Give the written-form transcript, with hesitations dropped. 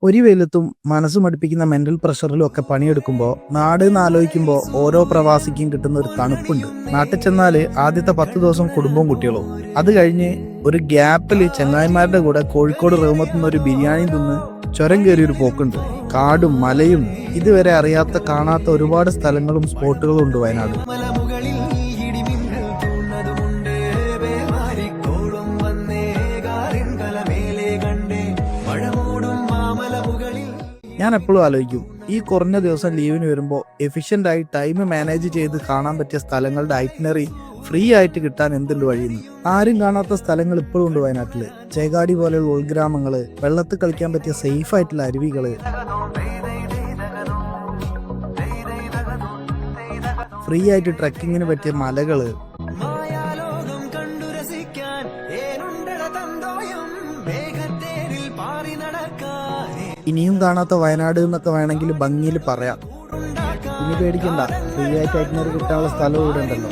ഒരു വെയിലത്തും മനസ്സ് മടുപ്പിക്കുന്ന മെന്റൽ പ്രഷറിലും ഒക്കെ പണിയെടുക്കുമ്പോൾ നാട് എന്ന് ആലോചിക്കുമ്പോൾ ഓരോ പ്രവാസിക്കും കിട്ടുന്ന ഒരു തണുപ്പുണ്ട്. നാട്ടിൽ ചെന്നാൽ ആദ്യത്തെ 10 ദിവസം കുടുംബവും കുട്ടികളും, അത് കഴിഞ്ഞ് ഒരു ഗ്യാപ്പിൽ ചങ്ങായിമാരുടെ കൂടെ കോഴിക്കോട് റഹ്മത്തുനിന്ന് ഒരു ബിരിയാണി തിന്ന് ചുരം കയറിയൊരു പോക്കുണ്ട്. കാടും മലയും ഇതുവരെ അറിയാത്ത കാണാത്ത ഒരുപാട് സ്ഥലങ്ങളും സ്പോട്ടുകളും ഉണ്ട് വയനാട്. ഞാൻ എപ്പോഴും ആലോചിക്കും, ഈ കുറഞ്ഞ ദിവസം ലീവിന് വരുമ്പോൾ എഫിഷ്യൻ്റ് ആയി ടൈം മാനേജ് ചെയ്ത് കാണാൻ പറ്റിയ സ്ഥലങ്ങളുടെ ഐറ്റിനറി ഫ്രീ ആയിട്ട് കിട്ടാൻ എന്തുണ്ട് വഴിയെന്ന്. ആരും കാണാത്ത സ്ഥലങ്ങൾ ഇപ്പോഴും ഉണ്ട് വയനാട്ടിൽ. ചേകാടി പോലെയുള്ള ഉൾഗ്രാമങ്ങൾ, വെള്ളത്തിൽ കളിക്കാൻ പറ്റിയ സേഫ് ആയിട്ടുള്ള അരുവികൾ, ഫ്രീ ആയിട്ട് ട്രക്കിങ്ങിന് പറ്റിയ മലകൾ, ഇനിയും കാണാത്ത വയനാട് എന്നൊക്കെ വേണമെങ്കിൽ ഭംഗിയിൽ പറയാം. ഇനി പേടിക്കണ്ട, ഫ്രീ ആയിട്ട് ഐറ്റിനറി കിട്ടാനുള്ള സ്ഥലവും ഇവിടെ ഉണ്ടല്ലോ.